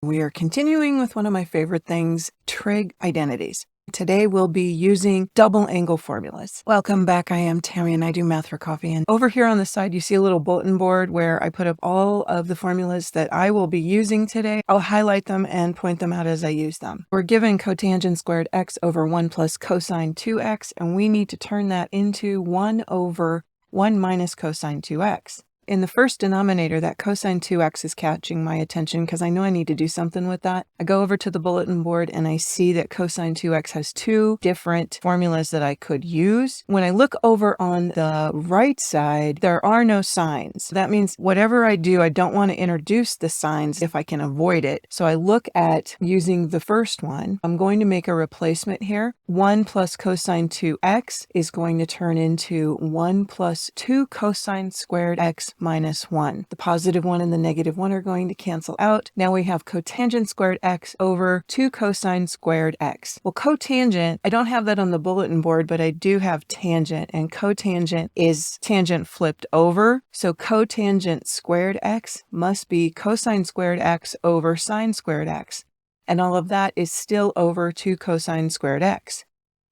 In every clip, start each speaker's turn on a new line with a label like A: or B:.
A: We are continuing with one of my favorite things, trig identities. Today we'll be using double angle formulas. Welcome back. I am Tammy and I do math for coffee. And over here on the side, you see a little bulletin board where I put up all of the formulas that I will be using today. I'll highlight them and point them out as I use them. We're given cotangent squared x over 1 plus cosine 2x, and we need to turn that into 1 over 1 minus cosine 2x. In the first denominator, that cosine 2x is catching my attention because I know I need to do something with that. I go over to the bulletin board and I see that cosine 2x has two different formulas that I could use. When I look over on the right side, there are no signs. That means whatever I do, I don't want to introduce the signs if I can avoid it. So I look at using the first one. I'm going to make a replacement here. 1 plus cosine 2x is going to turn into 1 plus 2 cosine squared x minus 1. The positive 1 and the negative 1 are going to cancel out. Now we have cotangent squared x over 2 cosine squared x. Well, cotangent, I don't have that on the bulletin board, but I do have tangent, and cotangent is tangent flipped over. So cotangent squared x must be cosine squared x over sine squared x. And all of that is still over 2 cosine squared x.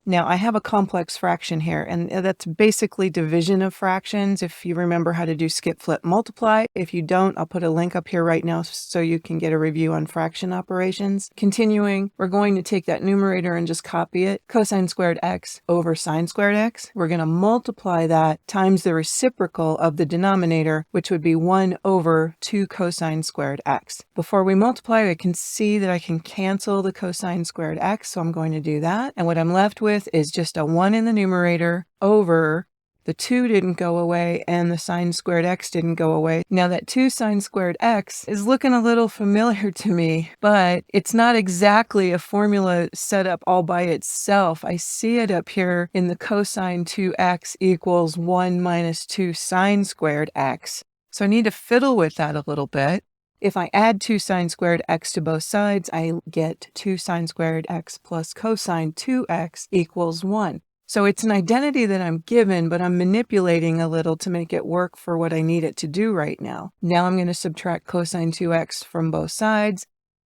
A: Now, I have a complex fraction here, and that's basically division of fractions. If you remember how to do skip, flip, multiply. If you don't, I'll put a link up here right now so you can get a review on fraction operations. Continuing, we're going to take that numerator and just copy it. Cosine squared x over sine squared x. We're going to multiply that times the reciprocal of the denominator, which would be 1 over 2 cosine squared x. Before we multiply, I can see that I can cancel the cosine squared x, so I'm going to do that. And what I'm left with is just a 1 in the numerator over the 2 didn't go away and the sine squared x didn't go away. Now that 2 sine squared x is looking a little familiar to me, but it's not exactly a formula set up all by itself. I see it up here in the cosine 2x equals 1 minus 2 sine squared x. So I need to fiddle with that a little bit. If I add 2 sine squared x to both sides, I get 2 sine squared x plus cosine 2x equals 1. So it's an identity that I'm given, but I'm manipulating a little to make it work for what I need it to do right now. Now I'm going to subtract cosine 2x from both sides,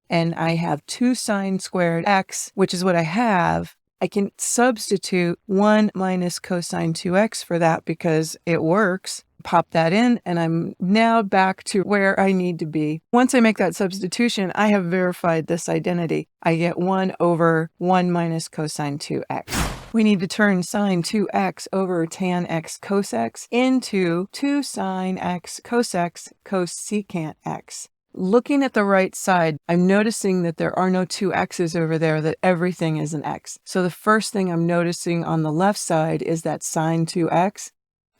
A: and I have 2 sine squared x, which is what I have. I can substitute 1 minus cosine 2x for that because it works. Pop that in, and I'm now back to where I need to be. Once I make that substitution, I have verified this identity. I get 1 over 1 minus cosine 2x. We need to turn sine 2x over tan x cos x into 2 sine x cos x cosecant x. Looking at the right side, I'm noticing that there are no 2 x's over there, that everything is an x. So the first thing I'm noticing on the left side is that sine 2x.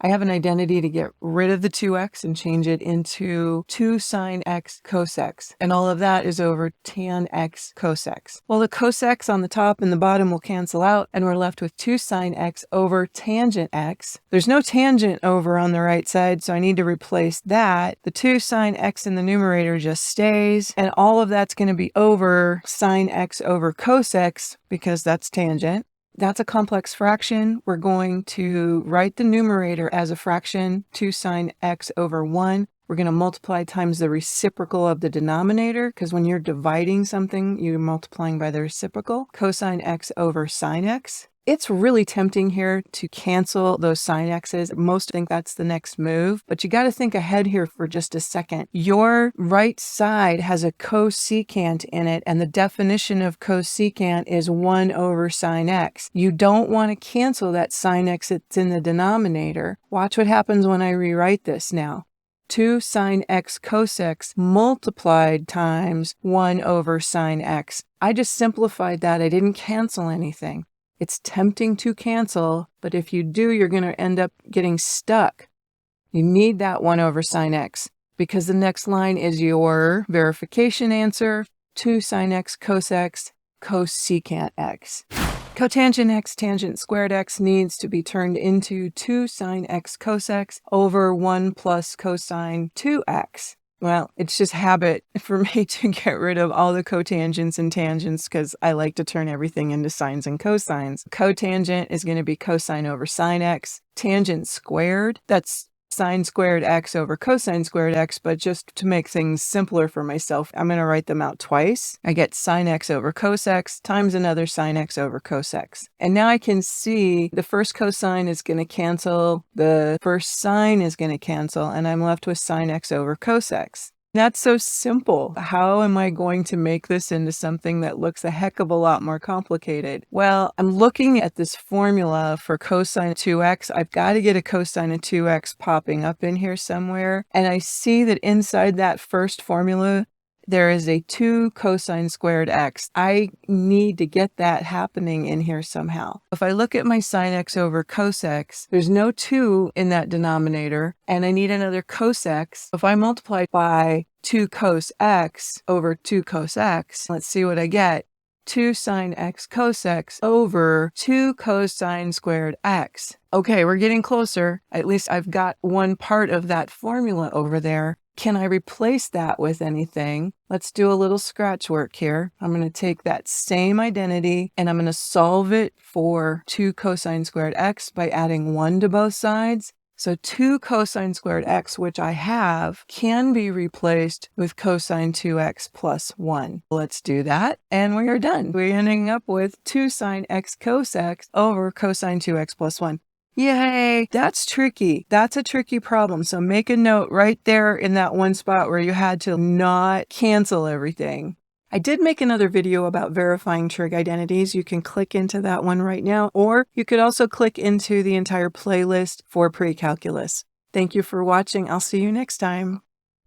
A: I have an identity to get rid of the 2x and change it into 2 sine x cos x. And all of that is over tan x cos x. Well, the cos x on the top and the bottom will cancel out, and we're left with 2 sine x over tangent x. There's no tangent over on the right side, so I need to replace that. The 2 sine x in the numerator just stays, and all of that's going to be over sine x over cos x because that's tangent. That's a complex fraction. We're going to write the numerator as a fraction, 2 sine x over 1. We're going to multiply times the reciprocal of the denominator, because when you're dividing something, you're multiplying by the reciprocal. Cosine x over sine x. It's really tempting here to cancel those sine x's. Most think that's the next move, but you got to think ahead here for just a second. Your right side has a cosecant in it, and the definition of cosecant is 1 over sine x. You don't want to cancel that sine x that's in the denominator. Watch what happens when I rewrite this now. 2 sine x cos x multiplied times 1 over sine x. I just simplified that. I didn't cancel anything. It's tempting to cancel, but if you do, you're going to end up getting stuck. You need that 1 over sine x because the next line is your verification answer, 2 sine x cos x cosecant x. Cotangent x tangent squared x needs to be turned into 2 sine x cos x over 1 plus cosine 2x. Well, it's just habit for me to get rid of all the cotangents and tangents because I like to turn everything into sines and cosines. Cotangent is going to be cosine over sine x. Tangent squared, that's sine squared x over cosine squared x, but just to make things simpler for myself, I'm going to write them out twice. I get sine x over cos x times another sine x over cos x. And now I can see the first cosine is going to cancel, the first sine is going to cancel, and I'm left with sine x over cos x. That's so simple. How am I going to make this into something that looks a heck of a lot more complicated? Well, I'm looking at this formula for cosine 2x. I've got to get a cosine of 2x popping up in here somewhere. And I see that inside that first formula, there is a 2 cosine squared x. I need to get that happening in here somehow. If I look at my sine x over cos x, there's no 2 in that denominator, and I need another cos x. If I multiply by 2 cos x over 2 cos x, let's see what I get. 2 sine x cos x over 2 cosine squared x. Okay, we're getting closer. At least I've got one part of that formula over there. Can I replace that with anything? Let's do a little scratch work here. I'm going to take that same identity and I'm going to solve it for 2 cosine squared x by adding 1 to both sides. So 2 cosine squared x, which I have, can be replaced with cosine 2x plus 1. Let's do that, and we are done. We're ending up with 2 sine x cos x over cosine 2x plus 1. Yay! That's tricky. That's a tricky problem. So make a note right there in that one spot where you had to not cancel everything. I did make another video about verifying trig identities. You can click into that one right now, or you could also click into the entire playlist for pre-calculus. Thank you for watching. I'll see you next time.